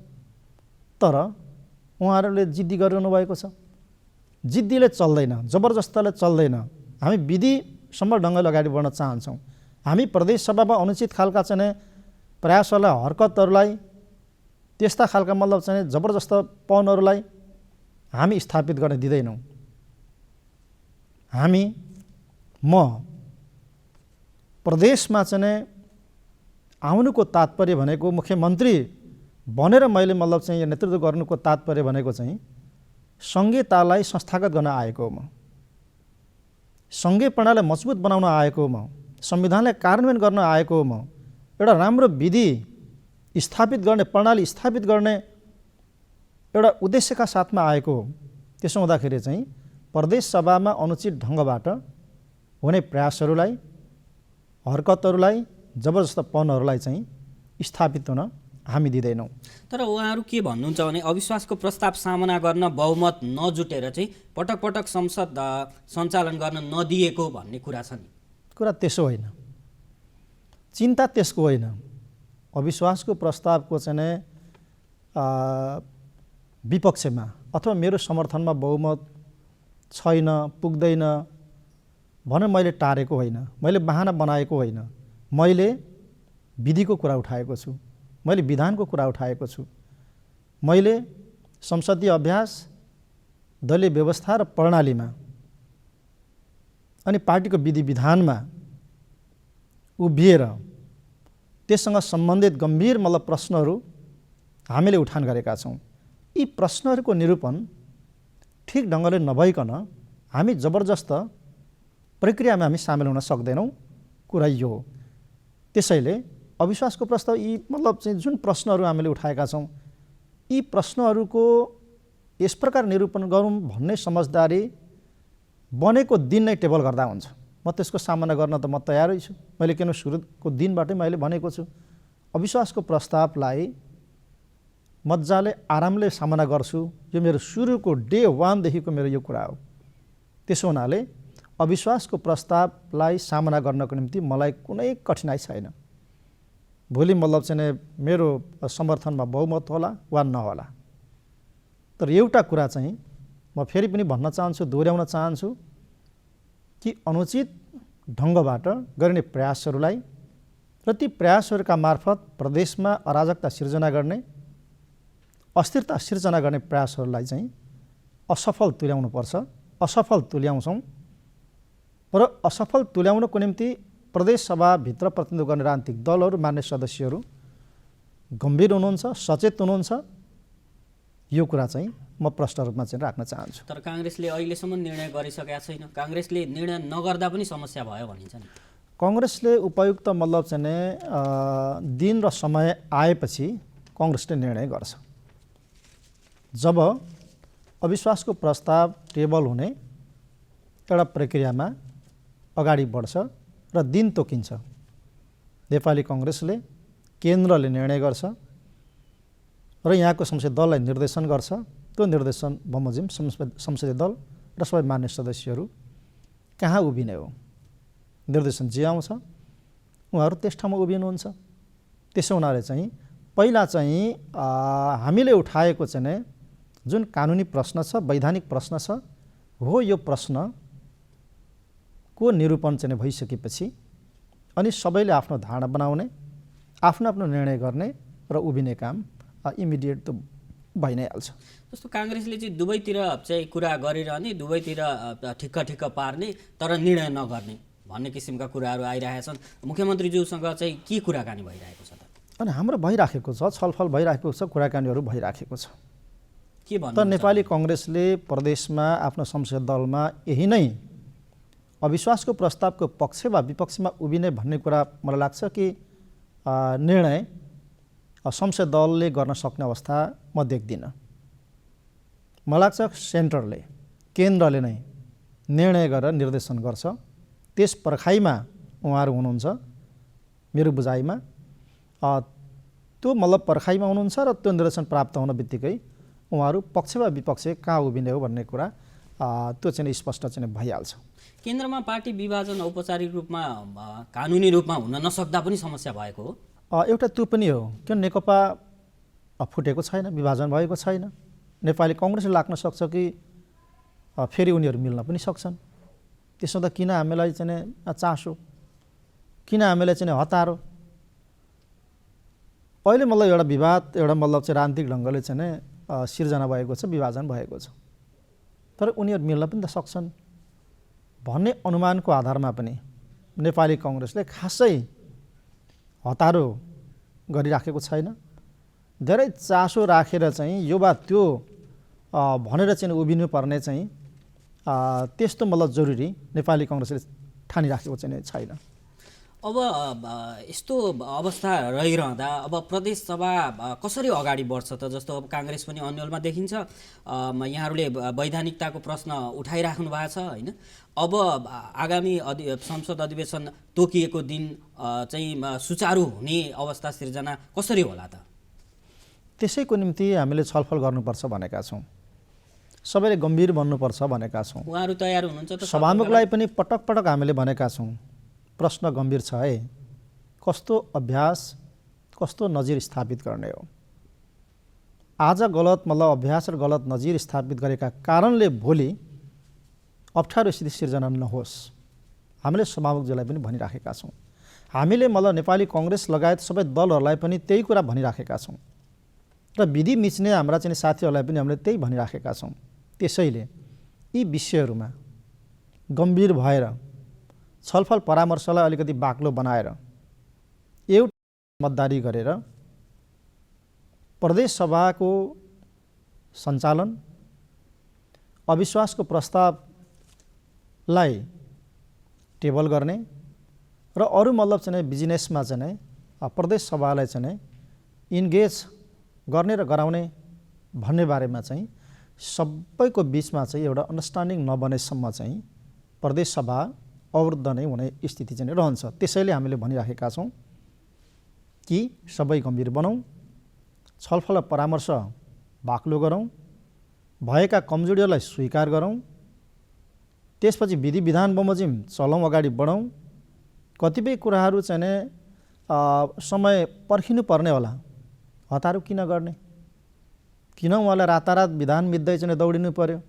तर उहाँहरूले जिद्दी गरिरहनु भएको छ। जिद्दीले चल्दैन, जबरजस्तले चल्दैन। हामी विधि सम्बल ढङ्गले अगाडि बढ्न चाहन्छौँ। हामी प्रदेश सभामा अनुचित खालका चाहिँ प्रयासहरूलाई, हरकतहरूलाई, त्यस्ता खालका मतलब चाहिँ जबरजस्त पहलहरूलाई हामी स्थापित गर्न दिँदैनौँ। म प्रदेशमा चाहिँ आउनुको तात्पर्य भनेको, मुख्यमन्त्री बनेर मैले मतलब चाहिँ यो नेतृत्व गर्नुको तात्पर्य भनेको चाहिँ सङ्घीयतालाई संस्थागत गर्न आएको हो। म सङ्घीय प्रणालीलाई मजबुत बनाउन आएको हो। म संविधानलाई कार्यान्वयन गर्न आएको हो। म एउटा राम्रो विधि स्थापित गर्ने, प्रणाली स्थापित गर्ने एउटा उद्देश्यका साथमा आएको हो। त्यसो हुँदाखेरि चाहिँ प्रदेश सभामा अनुचित ढङ्गबाट हुने प्रयासहरूलाई, हरकतहरूलाई, जबरजस्त पनहरूलाई चाहिँ स्थापित हुन हामी दिँदैनौँ। तर उहाँहरू के भन्नुहुन्छ भने अविश्वासको प्रस्ताव सामना गर्न बहुमत नजुटेर चाहिँ पटक पटक संसद सञ्चालन गर्न नदिएको भन्ने कुरा छ नि। कुरा त्यसो होइन, चिन्ता त्यसको होइन। अविश्वासको प्रस्तावको चाहिँ विपक्षमा अथवा मेरो समर्थनमा बहुमत छैन, पुग्दैन भनेर मैले टारेको होइन, मैले बहाना बनाएको होइन। मैले विधिको कुरा उठाएको छु, मैले विधानको कुरा उठाएको छु, मैले संसदीय अभ्यास, दलीय व्यवस्था र प्रणालीमा अनि पार्टीको विधि विधानमा उभिएर त्यससँग सम्बन्धित गम्भीर मतलब प्रश्नहरू हामीले उठान गरेका छौँ। यी प्रश्नहरूको निरूपण ठिक ढङ्गले नभइकन हामी जबरजस्त प्रक्रियामा हामी सामेल हुन सक्दैनौँ। कुरा यो हो। त्यसैले अविश्वासको प्रस्ताव यी मतलब चाहिँ जुन प्रश्नहरू हामीले उठाएका छौँ, यी प्रश्नहरूको यस प्रकार निरूपण गरौँ भन्ने समझदारी बनेको दिन नै टेबल गर्दा हुन्छ। म त्यसको सामना गर्न त म तयारै छु। मैले किन सुरुको दिनबाटै मैले भनेको छु, अविश्वासको प्रस्तावलाई मजाले आरामले सामना गर्छु। यो मेरो सुरुको डे 1 देखिको मेरो यो कुरा हो। त्यसो हुनाले अविश्वासको प्रस्तावलाई सामना गर्नको निम्ति मलाई कुनै कठिनाइ छैन। भोलि मतलब चाहिँ मेरो समर्थनमा बहुमत होला वा नहोला, तर एउटा कुरा चाहिँ म फेरि पनि भन्न चाहन्छु, दोहोऱ्याउन चाहन्छु कि अनुचित ढङ्गबाट गरिने प्रयासहरूलाई र ती प्रयासहरूका मार्फत प्रदेशमा अराजकता सिर्जना गर्ने, अस्थिरता सिर्जना गर्ने प्रयासहरूलाई चाहिँ असफल तुल्याउनुपर्छ। असफल तुल्याउँछौँ र असफल तुल्याउनको निम्ति प्रदेश सभाभित्र प्रतिनिधित्व गर्ने राजनीतिक दलहरू, मान्य सदस्यहरू गम्भीर हुनुहुन्छ, सचेत हुनुहुन्छ। यो कुरा चाहिँ म प्रष्ट रूपमा चाहिँ राख्न चाहन्छु। तर काङ्ग्रेसले अहिलेसम्म निर्णय गरिसकेका छैन। काङ्ग्रेसले निर्णय नगर्दा पनि समस्या भयो भनिन्छ नि। काङ्ग्रेसले उपयुक्त मतलब चाहिँ दिन र समय आएपछि काङ्ग्रेसले निर्णय गर्छ। जब अविश्वासको प्रस्ताव टेबल हुने एउटा प्रक्रियामा अगाडि बढ्छ र दिन तोकिन्छ, नेपाली काङ्ग्रेसले, केन्द्रले निर्णय गर्छ र यहाँको संसदीय दललाई निर्देशन गर्छ। त्यो निर्देशन बमोजिम संसदीय दल र सबै मान्य सदस्यहरू कहाँ उभिने हो, निर्देशन जे आउँछ उहाँहरू त्यस ठाउँमा उभिनुहुन्छ। त्यसो हुनाले चाहिँ पहिला चाहिँ हामीले उठाएको चाहिँ जुन कानुनी प्रश्न छ, वैधानिक प्रश्न छ, हो यो प्रश्नको निरूपण चाहिँ भइसकेपछि अनि सबैले आफ्नो धारणा बनाउने, आफ्नो आफ्नो निर्णय गर्ने र उभिने काम इमिडिएट त भइ नै हाल्छ। जस्तो काङ्ग्रेसले चाहिँ दुवैतिर चाहिँ कुरा गरिरहने, दुवैतिर ठिक्क पार्ने तर निर्णय नगर्ने भन्ने किसिमका कुराहरू आइरहेका छन्। मुख्यमन्त्रीज्यूसँग चाहिँ के कुराकानी भइरहेको छ त? अनि हाम्रो भइराखेको छ, छलफल भइराखेको छ, कुराकानीहरू भइराखेको छ। के भन्नु त नेपाली काङ्ग्रेसले प्रदेशमा आफ्नो संसदीय दलमा यही नै अविश्वासको प्रस्तावको पक्ष वा विपक्षमा उभिने भन्ने कुरा मलाई लाग्छ कि निर्णय संसदीय दलले गर्न सक्ने अवस्था म देख्दिनँ। मलाई लाग्छ सेन्टरले, केन्द्रले नै निर्णय गरेर निर्देशन गर्छ। त्यस पर्खाइमा उहाँहरू हुनुहुन्छ मेरो बुझाइमा। त्यो त्यो मतलब पर्खाइमा हुनुहुन्छ र त्यो निर्देशन प्राप्त हुन बित्तिकै उहाँहरू पक्ष वा विपक्ष कहाँ उभिने हो भन्ने कुरा त्यो चाहिँ स्पष्ट चाहिँ भइहाल्छ। केन्द्रमा पार्टी विभाजन औपचारिक रूपमा कानुनी रूपमा हुन नसक्दा पनि समस्या भएको हो। एउटा त्यो पनि हो, किन नेकपा फुटेको छैन, विभाजन भएको छैन। नेपाली कङ्ग्रेस लाग्न सक्छ कि फेरि उनीहरू मिल्न पनि सक्छन्। त्यसो त किन हामीलाई चाहिँ चासो, किन हामीलाई चाहिँ हतारो? अहिले मतलब एउटा विवाद, एउटा मतलब चाहिँ राजनीतिक ढङ्गले चाहिँ सिर्जना भएको छ, विभाजन भएको छ, तर उनीहरू मिल्न पनि त सक्छन् भन्ने अनुमानको आधारमा पनि नेपाली कङ्ग्रेसले खासै हतारो गरिराखेको छैन। धेरै चासो राखेर चाहिँ यो वा त्यो भनेर चाहिँ उभिनुपर्ने चाहिँ त्यस्तो मतलब जरुरी नेपाली कङ्ग्रेसले ठानिराखेको चाहिँ छैन। अब यस्तो अवस्था रहिरहँदा अब प्रदेश सभा कसरी अगाडि बढ्छ त? जस्तो अब काङ्ग्रेस पनि अन्यलमा देखिन्छ, यहाँहरूले वैधानिकताको प्रश्न उठाइराख्नु भएको छ होइन। अब आगामी संसद अधिवेशन तोकिएको दिन चाहिँ सुचारू हुने अवस्था सिर्जना कसरी होला त? त्यसैको निम्ति हामीले छलफल गर्नुपर्छ भनेका छौँ, सबैले गम्भीर बन्नुपर्छ भनेका छौँ। उहाँहरू तयार हुनुहुन्छ त? सभामुखलाई पनि पटक पटक हामीले भनेका छौँ, प्रश्न गम्भीर छ है, कस्तो अभ्यास, कस्तो नजिर स्थापित गर्ने हो। आज गलत मतलब अभ्यास र गलत नजिर स्थापित गरेका कारणले भोलि अप्ठ्यारो स्थिति सिर्जना नहोस्, हामीले सभामुखजीलाई पनि भनिराखेका छौँ। हामीले मतलब नेपाली कङ्ग्रेस लगायत सबै दलहरूलाई पनि त्यही कुरा भनिराखेका छौँ र विधि मिच्ने हाम्रा चाहिँ साथीहरूलाई पनि हामीले त्यही भनिराखेका छौँ। त्यसैले यी विषयहरूमा गम्भीर भएर छलफल परामर्शलाई अलिकति बाक्लो बनाएर एउटा समझदारी गरेर प्रदेश सभाको सञ्चालन, अविश्वासको प्रस्तावलाई टेबल गर्ने र अरू मतलब चाहिँ बिजनेसमा चाहिँ प्रदेश सभालाई चाहिँ इन्गेज गर्ने र गराउने भन्ने बारेमा चाहिँ सबैको बिचमा चाहिँ एउटा अन्डरस्ट्यान्डिङ नबनेसम्म चाहिँ प्रदेश सभा अवरुद्ध नै हुने स्थिति चाहिँ रहन्छ। त्यसैले हामीले भनिराखेका छौँ कि सबै गम्भीर बनाऊँ, छलफल परामर्श बाक्लो गरौँ, भएका कमजोरीहरूलाई स्वीकार गरौँ, त्यसपछि विधि विधान बमोजिम चलौँ, अगाडि बढौँ। कतिपय कुराहरू चाहिँ समय पर्खिनु पर्ने होला, हतारो किन गर्ने, किन उहाँलाई रातारात विधान मिच्दै चाहिँ दौडिनु पर्यो?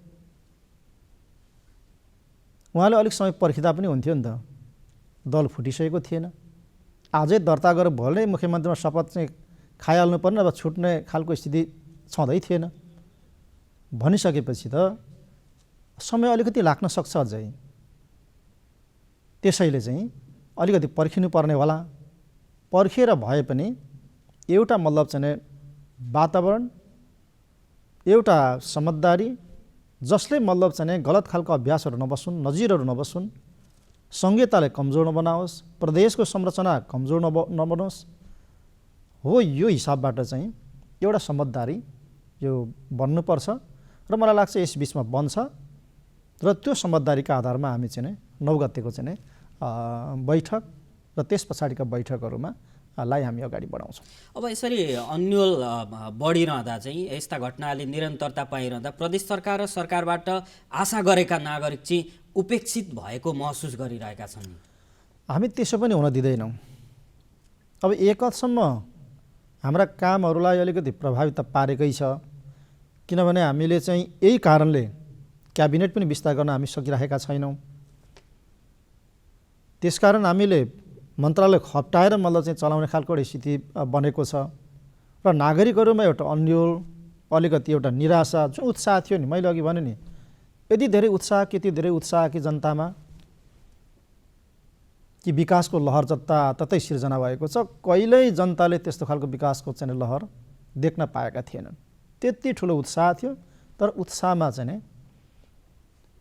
उहाँले अलिक समय पर्खिँदा पनि हुन्थ्यो नि त, दल फुटिसकेको थिएन। आजै दर्ता गरेर भोलि मुख्यमन्त्रीमा शपथ चाहिँ खाइहाल्नु पर्ने अब छुट्ने खालको स्थिति छँदै थिएन। भनिसकेपछि त समय अलिकति लाग्न सक्छ अझै। त्यसैले चाहिँ अलिकति पर्खिनु पर्ने होला। पर्खेर भए पनि एउटा मतलब चाहिँ वातावरण, एउटा समझदारी, जसले मतलब चाहिँ गलत खालको अभ्यासहरू नबसुन्, नजिरहरू नबसुन्, संहितालाई कमजोर नबनाओस्, प्रदेशको संरचना कमजोर नबनोस् हो, यो हिसाबबाट चाहिँ एउटा समझदारी यो बन्नुपर्छ र मलाई लाग्छ यस बिचमा बन्छ र त्यो समझदारीका आधारमा हामी चाहिँ 9 गतेको चाहिँ बैठक र त्यस पछाडिका बैठकहरूमा लाई हामी अगाडि बढाउँछौँ। अब यसरी अन्यल बढिरहँदा चाहिँ यस्ता घटनाले निरन्तरता पाइरहँदा प्रदेश सरकार र सरकारबाट आशा गरेका नागरिक चाहिँ उपेक्षित भएको महसुस गरिरहेका छन्। हामी त्यसो पनि हुन दिँदैनौँ। अब एक हदसम्म हाम्रा कामहरूलाई अलिकति प्रभावित पारेकै छ, किनभने हामीले चाहिँ यही कारणले क्याबिनेट पनि विस्तार गर्न हामी सकिरहेका छैनौँ। त्यसकारण हामीले मन्त्रालय खप्टाएर मतलब चाहिँ चलाउने खालको स्थिति बनेको छ र नागरिकहरूमा एउटा अन्यल, अलिकति एउटा निराशा, जुन उत्साह थियो नि, मैले अघि भने नि, यति धेरै उत्साह कि जनतामा कि विकासको लहर जताततै सिर्जना भएको छ। कहिल्यै जनताले त्यस्तो खालको विकासको चाहिँ लहर देख्न पाएका थिएनन्। त्यति ठुलो उत्साह थियो, तर उत्साहमा चाहिँ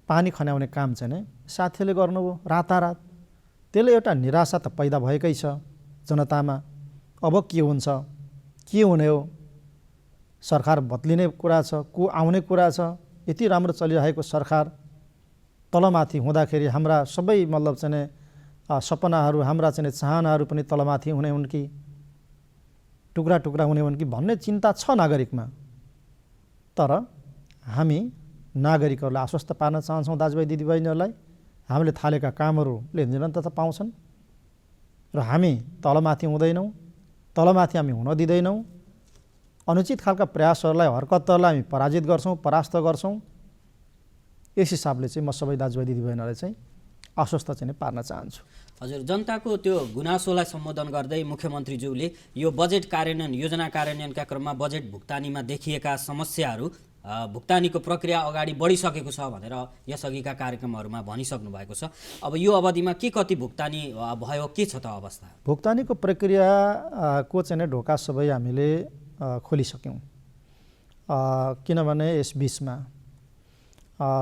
पानी खन्याउने काम चाहिँ साथीले गर्नुभयो रातारात। त्यसले एउटा निराशा त पैदा भएकै छ जनतामा। अब के हुन्छ, के हुने हो, सरकार बदलिने कुरा छ, को आउने कुरा छ। यति राम्रो चलिरहेको सरकार तलमाथि हुँदाखेरि हाम्रा सबै मतलब चाहिँ सपनाहरू, हाम्रा चाहिँ चाहनाहरू पनि तलमाथि हुने हुन् कि? टुक्रा टुक्रा हुने हुन् कि भन्ने चिन्ता छ नागरिकमा। तर हामी नागरिकहरूलाई आश्वस्त पार्न चाहन्छौँ दाजुभाइ दिदीबहिनीहरूलाई, हामीले थालेका कामहरूले निरन्तरता पाउँछन् र हामी तलमाथि हुँदैनौँ, तलमाथि हामी हुन दिँदैनौँ। अनुचित खालका प्रयासहरूलाई, हरकतहरूलाई हामी पराजित गर्छौँ, परास्त गर्छौँ। यस हिसाबले चाहिँ म सबै दाजुभाइ दिदीबहिनीहरूलाई चाहिँ आश्वस्त चाहिँ पार्न चाहन्छु। हजुर, जनताको त्यो गुनासोलाई सम्बोधन गर्दै मुख्यमन्त्रीज्यूले यो बजेट कार्यान्वयन, योजना कार्यान्वयनका क्रममा बजेट भुक्तानीमा देखिएका समस्याहरू, भुक्तानीको प्रक्रिया अगाडि बढिसकेको छ भनेर यसअघिका कार्यक्रमहरूमा भनिसक्नु भएको छ। अब यो अवधिमा के कति भुक्तानी भयो, के छ त अवस्था? भुक्तानीको प्रक्रियाको चाहिँ ढोका सबै हामीले खोलिसक्यौँ। किनभने यस बिचमा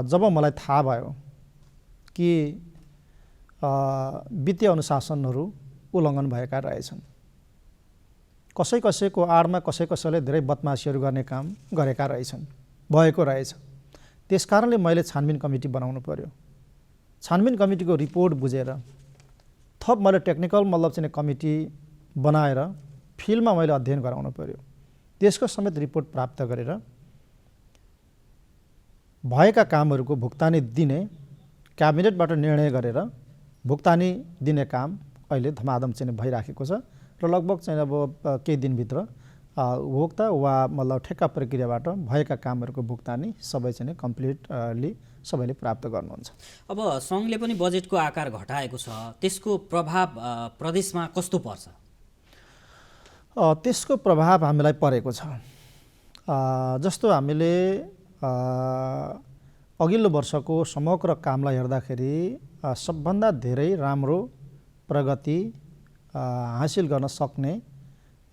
जब मलाई थाहा भयो कि वित्तीय अनुशासनहरू उल्लङ्घन भएका रहेछन्, कसैको आडमा कसैले धेरै बदमासीहरू गर्ने काम गरेका रहेछन्, भएको रहेछ, त्यसकारणले मैले छानबिन कमिटी बनाउनु पर्यो। छानबिन कमिटीको रिपोर्ट बुझेर थप मैले टेक्निकल चाहिँ कमिटी बनाएर फिल्डमा मैले अध्ययन गराउनु पर्यो। त्यसको समेत रिपोर्ट प्राप्त गरेर भएका कामहरूको भुक्तानी दिने क्याबिनेटबाट निर्णय गरेर भुक्तानी दिने काम अहिले धमाधम चाहिँ भइराखेको छ र लगभग चाहिँ अब केही दिनभित्र उपभोक्ता वा ठेक्का प्रक्रियाबाट भएका कामहरूको भुक्तानी सबै चाहिँ कम्प्लिटली सबैले प्राप्त गर्नुहुन्छ। अब सङ्घले पनि बजेटको आकार घटाएको छ, त्यसको प्रभाव प्रदेशमा कस्तो पर्छ? त्यसको प्रभाव हामीलाई परेको छ। जस्तो हामीले अघिल्लो वर्षको समग्र कामलाई हेर्दाखेरि सबभन्दा धेरै राम्रो प्रगति हासिल गर्न सक्ने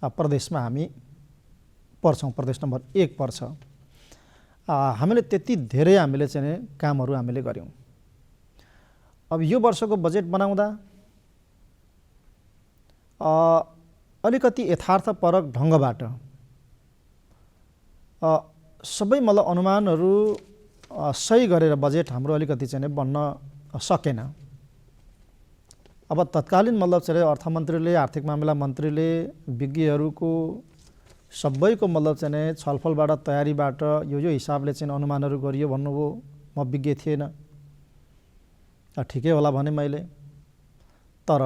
प्रदेशमा हामी पर्छौँ, प्रदेश नम्बर 1 पर्छ। हामीले त्यति धेरै हामीले चाहिँ कामहरू हामीले गऱ्यौँ। अब यो वर्षको बजेट बनाउँदा अलिकति यथार्थपरक ढङ्गबाट सबै अनुमानहरू सही गरेर बजेट हाम्रो अलिकति चाहिँ बन्न सकेन। अब तत्कालीन चाहिँ अर्थमन्त्रीले, आर्थिक मामिला मन्त्रीले विज्ञहरूको सबैको चाहिँ छलफलबाट, तयारीबाट यो हिसाबले चाहिँ अनुमानहरू गरियो भन्नुभयो। म विज्ञ थिएन, ठिकै होला भने मैले, तर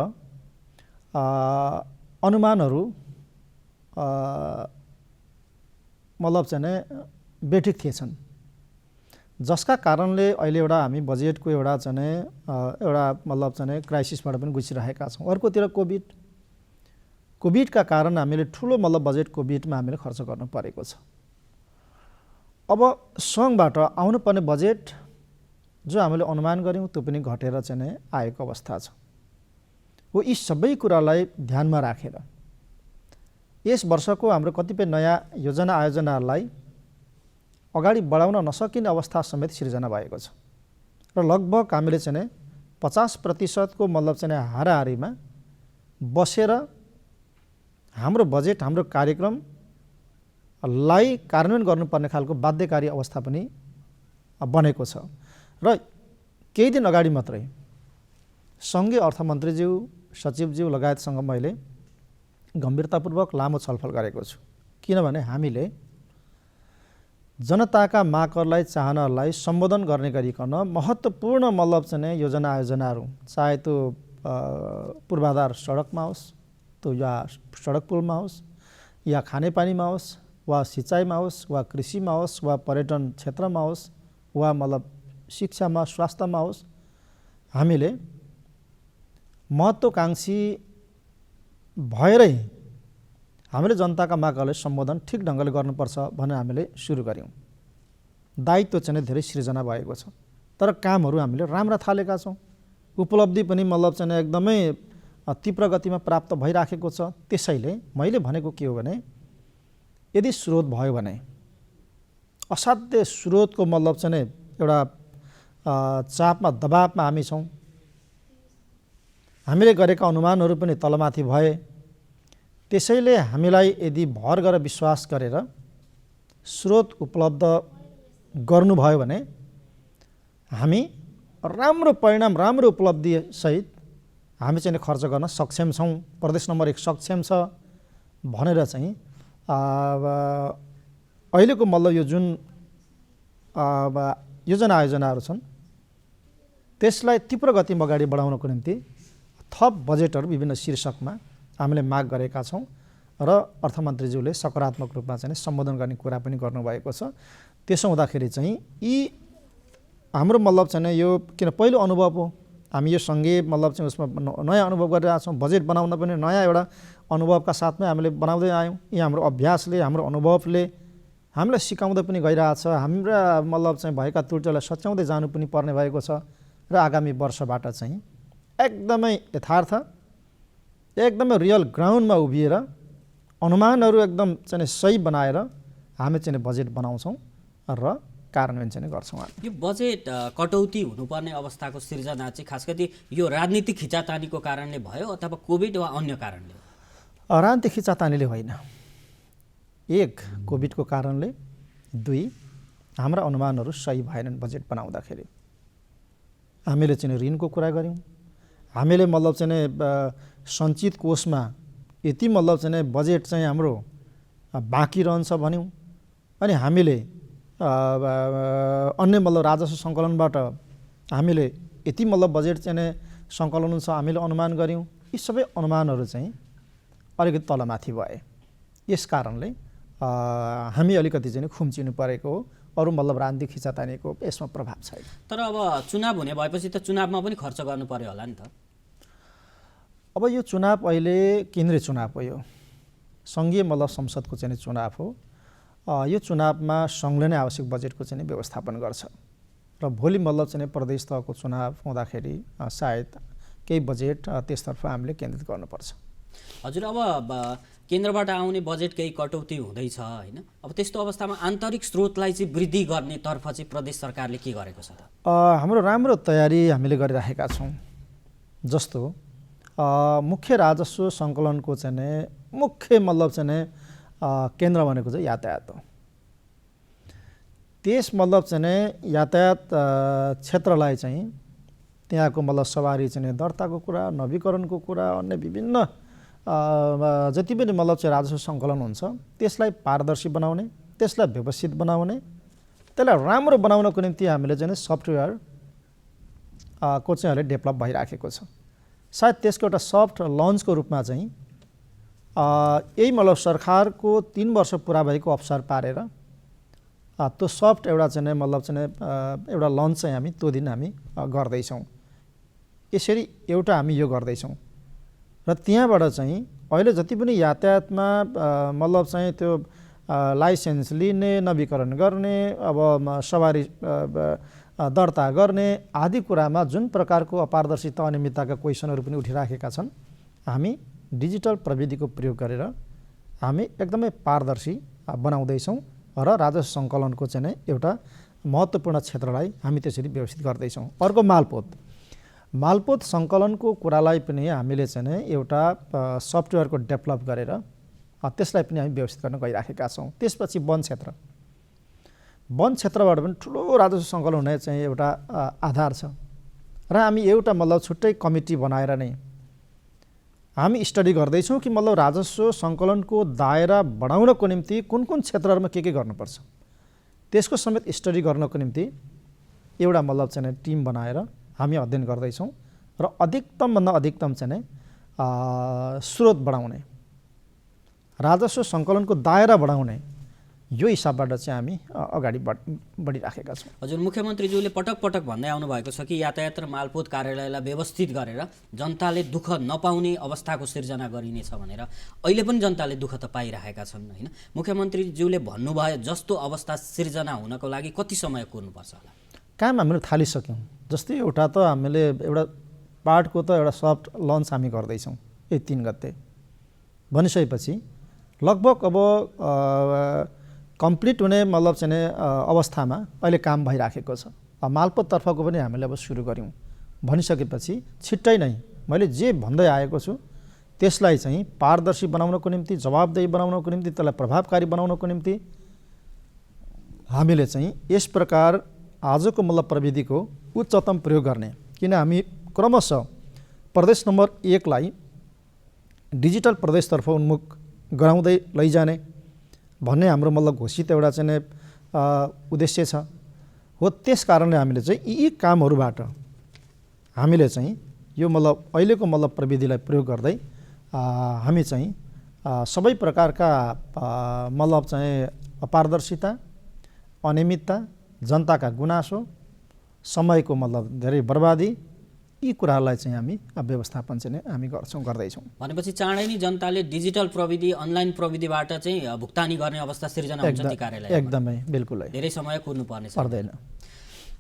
अनुमानहरू चाहिँ बेठिक थिएछन्, जसका कारणले अहिले एउटा हामी बजेटको एउटा चाहिँ क्राइसिसबाट पनि गुजिरहेका छौँ। अर्कोतिर कोभिडका कारण हामीले ठुलो बजेट कोभिडमा हामीले खर्च गर्नु परेको छ। अब सङ्घबाट आउनुपर्ने बजेट जो हामीले अनुमान गऱ्यौँ त्यो पनि घटेर चाहिँ आएको अवस्था छ। हो यी सबै कुरालाई ध्यानमा राखेर यस वर्षको हाम्रो कतिपय नयाँ योजना आयोजनाहरूलाई अगाडि बढाउन नसकिने अवस्था समेत सिर्जना भएको छ र लगभग हामीले चाहिँ 50% को चाहिँ हाराहारीमा बसेर हाम्रो बजेट, हाम्रो कार्यक्रमलाई कार्यान्वयन गर्नुपर्ने खालको बाध्यकारी अवस्था पनि बनेको छ। र केही दिन अगाडि मात्रै सङ्घीय अर्थमन्त्रीज्यू, सचिवज्यू लगायतसँग मैले गम्भीरतापूर्वक लामो छलफल गरेको छु। किनभने हामीले जनताका मागहरूलाई, चाहनाहरूलाई सम्बोधन गर्ने गरिकन महत्त्वपूर्ण चाहिँ योजना आयोजनाहरू, चाहे त्यो पूर्वाधार सडकमा होस्, त्यो या सडक पुलमा होस्, या खानेपानीमा होस्, वा सिँचाइमा होस्, वा कृषिमा होस्, वा पर्यटन क्षेत्रमा होस्, वा शिक्षामा, स्वास्थ्यमा होस्, हामीले महत्त्वकाङ्क्षी भएरै हामीले जनताका मागहरूलाई सम्बोधन ठिक ढङ्गले गर्नुपर्छ भनेर हामीले सुरु गऱ्यौँ। दायित्व चाहिँ धेरै सृजना भएको छ, तर कामहरू हामीले राम्रा थालेका छौँ। उपलब्धि पनि चाहिँ एकदमै तीव्र गतिमा प्राप्त भइराखेको छ। त्यसैले मैले भनेको के हो भने, यदि स्रोत भयो भने, असाध्य स्रोतको चाहिँ एउटा चापमा, दबावमा हामी छौँ। हामीले गरेका अनुमानहरू पनि तलमाथि भए। त्यसैले हामीलाई यदि भर गरेर विश्वास गरेर स्रोत उपलब्ध गर्नुभयो भने हामी राम्रो परिणाम, राम्रो उपलब्धि सहित हामी चाहिँ खर्च गर्न सक्षम छौँ, प्रदेश नम्बर 1 सक्षम छ भनेर चाहिँ अहिलेको मतलब यो जुन योजना आयोजनाहरू छन् त्यसलाई तीव्र गतिमा अगाडि बढाउनको निम्ति थप बजेटहरू विभिन्न शीर्षकमा हामीले माग गरेका छौँ र अर्थमन्त्रीज्यूले सकारात्मक रूपमा चाहिँ सम्बोधन गर्ने कुरा पनि गर्नुभएको छ। त्यसो हुँदाखेरि चाहिँ यी हाम्रो मतलब चाहिँ यो किन पहिलो अनुभव हो, हामी यो सँगै मतलब चाहिँ उसमा नयाँ अनुभव गरिरहेका छौँ। बजेट बनाउन पनि नयाँ एउटा अनुभवका साथमै हामीले बनाउँदै आयौँ। यी हाम्रो अभ्यासले हाम्रो अनुभवले हामीलाई सिकाउँदै पनि गइरहेछ। हाम्रा मतलब चाहिँ भएका त्रुटिहरूलाई सच्याउँदै जानु पनि पर्ने भएको छ र आगामी वर्षबाट चाहिँ एकदमै यथार्थ एकदमै रियल ग्राउन्डमा उभिएर अनुमानहरू एकदम चाहिँ सही बनाएर हामी चाहिँ बजेट बनाउँछौँ र कार्यान्वयन चाहिँ गर्छौँ। यो बजेट कटौती हुनुपर्ने अवस्थाको सिर्जना चाहिँ खास गरी यो राजनीतिक खिचातानीको कारणले भयो अथवा कोभिड वा अन्य कारणले? राजनीतिक खिचातानीले होइन। एक, कोभिडको कारणले। दुई, हाम्रा अनुमानहरू सही भएनन्। बजेट बनाउँदाखेरि हामीले चाहिँ ऋणको कुरा गऱ्यौँ। हामीले मतलब चाहिँ सञ्चित कोषमा यति मतलब चाहिँ बजेट चाहिँ हाम्रो बाँकी रहन्छ भन्यौँ। अनि हामीले अन्य मतलब राजस्व सङ्कलनबाट हामीले यति मतलब बजेट चाहिँ सङ्कलन हुन्छ हामीले अनुमान गऱ्यौँ। यी सबै अनुमानहरू चाहिँ अलिकति तलमाथि भए। यस कारणले हामी अलिकति चाहिँ खुम्चिनु परेको हो। अरू मतलब राजनीतिक खिचातानीको यसमा प्रभाव छैन। तर अब चुनाव हुने भएपछि त चुनावमा पनि खर्च गर्नु पर्यो होला नि त? अब यो चुनाव अहिले केन्द्रीय चुनाव हो, यो सङ्घीय मतलब संसदको चाहिँ चुनाव हो। यो चुनावमा सङ्घले नै आवश्यक बजेटको चाहिँ व्यवस्थापन गर्छ र भोलि मतलब चाहिँ प्रदेश तहको चुनाव हुँदाखेरि सायद केही बजेट त्यसतर्फ हामीले केन्द्रित गर्नुपर्छ। हजुर, अब केन्द्रबाट आउने बजेट केही कटौती हुँदैछ होइन? अब त्यस्तो अवस्थामा आन्तरिक स्रोतलाई चाहिँ वृद्धि गर्ने तर्फ चाहिँ प्रदेश सरकारले के गरेको छ त? हाम्रो राम्रो तयारी हामीले गरिराखेका छौँ। जस्तो मुख्य राजस्व सङ्कलनको चाहिँ मुख्य मतलब चाहिँ केन्द्र भनेको चाहिँ यातायात हो। त्यस मतलब चाहिँ यातायात क्षेत्रलाई चाहिँ त्यहाँको मतलब सवारी चाहिँ दर्ताको कुरा, नवीकरणको कुरा, अन्य विभिन्न जति पनि मतलब चाहिँ राजस्व सङ्कलन हुन्छ त्यसलाई पारदर्शी बनाउने, त्यसलाई व्यवस्थित बनाउने, त्यसलाई राम्रो बनाउनको निम्ति हामीले चाहिँ सफ्टवेयर को चाहिँ अहिले डेभलप भइराखेको छ। सायद त्यसको एउटा सफ्ट लन्चको रूपमा चाहिँ यही मतलब सरकारको 3 वर्ष पुरा भएको अवसर पारेर त्यो सफ्ट एउटा चाहिँ मतलब चाहिँ एउटा लन्च चाहिँ हामी त्यो दिन हामी गर्दैछौँ। यसरी एउटा हामी यो गर्दैछौँ र त्यहाँबाट चाहिँ अहिले जति पनि यातायातमा मतलब चाहिँ त्यो लाइसेन्स लिने, नवीकरण गर्ने, अब सवारी दर्ता गर्ने आदि कुरामा जुन प्रकारको अपारदर्शिता अनियमितताका क्वेसनहरू पनि उठिराखेका छन्, हामी डिजिटल प्रविधिको प्रयोग गरेर हामी एकदमै पारदर्शी बनाउँदैछौँ र राजस्व सङ्कलनको चाहिँ एउटा महत्त्वपूर्ण क्षेत्रलाई हामी त्यसरी व्यवस्थित गर्दैछौँ। अर्को मालपोत सङ्कलनको कुरालाई पनि हामीले चाहिँ एउटा सफ्टवेयरको डेभलप गरेर त्यसलाई पनि हामी व्यवस्थित गर्न गइराखेका छौँ। त्यसपछि वन क्षेत्रबाट पनि ठुलो राजस्व सङ्कलन हुने चाहिँ एउटा आधार छ र हामी एउटा मतलब छुट्टै कमिटी बनाएर नै हामी स्टडी गर्दैछौँ कि मतलब राजस्व सङ्कलनको दायरा बढाउनको निम्ति कुन कुन क्षेत्रहरूमा के गर्नुपर्छ। त्यसको समेत स्टडी गर्नको निम्ति एउटा मतलब चाहिँ टिम बनाएर हामी अध्ययन गर्दैछौँ र अधिकतमभन्दा अधिकतम चाहिँ स्रोत बढाउने, राजस्व सङ्कलनको दायरा बढाउने यो हिसाबबाट चाहिँ हामी अगाडि बढिराखेका छौँ। हजुर, मुख्यमन्त्रीज्यूले पटक पटक भन्दै आउनु भएको छ कि यातायात र मालपोत कार्यालयलाई व्यवस्थित गरेर जनताले दुःख नपाउने अवस्थाको सिर्जना गरिनेछ भनेर। अहिले पनि जनताले दुःख त पाइरहेका छन् होइन? मुख्यमन्त्रीज्यूले भन्नुभयो जस्तो अवस्था सिर्जना हुनको लागि कति समय कुर्नुपर्छ होला? काम हामीले थालिसक्यौँ। जस्तै एउटा त हामीले एउटा पार्टको त एउटा सफ्ट लन्च हामी गर्दैछौँ 3 गते भनिसकेपछि लगभग अब कम्प्लिट हुने मतलब चाहिँ अवस्थामा अहिले काम भइराखेको छ। मालपोततर्फको पनि हामीले अब सुरु गऱ्यौँ भनिसकेपछि छिट्टै नै मैले जे भन्दै आएको छु त्यसलाई चाहिँ पारदर्शी बनाउनको निम्ति, जवाबदेही बनाउनको निम्ति, त्यसलाई प्रभावकारी बनाउनको निम्ति हामीले चाहिँ यस प्रकार आजको मतलब प्रविधिको उच्चतम प्रयोग गर्ने। किन हामी क्रमशः प्रदेश नम्बर 1 लाई डिजिटल प्रदेशतर्फ उन्मुख गराउँदै लैजाने भन्ने हाम्रो मतलब घोषित एउटा चाहिँ नि उद्देश्य छ। हो त्यस कारणले हामीले चाहिँ यी कामहरूबाट हामीले चाहिँ यो मतलब अहिलेको मतलब प्रविधिलाई प्रयोग गर्दै हामी चाहिँ सबै प्रकारका मतलब चाहिँ अपारदर्शिता, अनियमितता, जनताका गुनासो, समयको मतलब धेरै बर्बादी, यी कुराहरूलाई चाहिँ हामी व्यवस्थापन चाहिँ हामी गर्दैछौँ। भनेपछि चाँडै नै जनताले डिजिटल प्रविधि, अनलाइन प्रविधिबाट चाहिँ भुक्तानी गर्ने अवस्था सिर्जना हुन्छ ती कार्यालय। एकदमै बिल्कुलै धेरै समय कुर्नु पर्ने पर्दैन।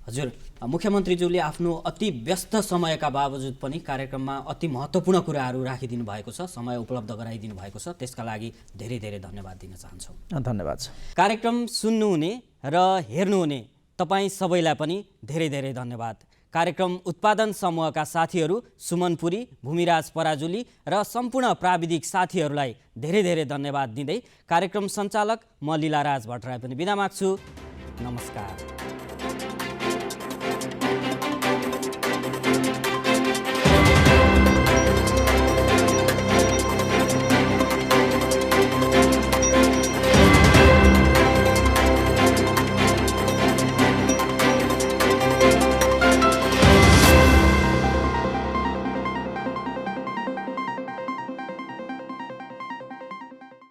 हजुर, मुख्यमन्त्रीज्यूले आफ्नो अति व्यस्त समयका बावजुद पनि कार्यक्रममा अति महत्त्वपूर्ण कुराहरू राखिदिनु भएको छ, समय उपलब्ध गराइदिनु भएको छ, त्यसका लागि धेरै धेरै धन्यवाद दिन चाहन्छौँ। धन्यवाद छ। कार्यक्रम सुन्नुहुने र हेर्नुहुने तपाईँ सबैलाई पनि धेरै धेरै धन्यवाद। कार्यक्रम उत्पादन समूहका साथीहरू सुमन पुरी, भूमिराज पराजुली र सम्पूर्ण प्राविधिक साथीहरूलाई धेरै धेरै धन्यवाद दिँदै कार्यक्रम सञ्चालक म लीलाराज भट्टराई पनि बिदा माग्छु। नमस्कार।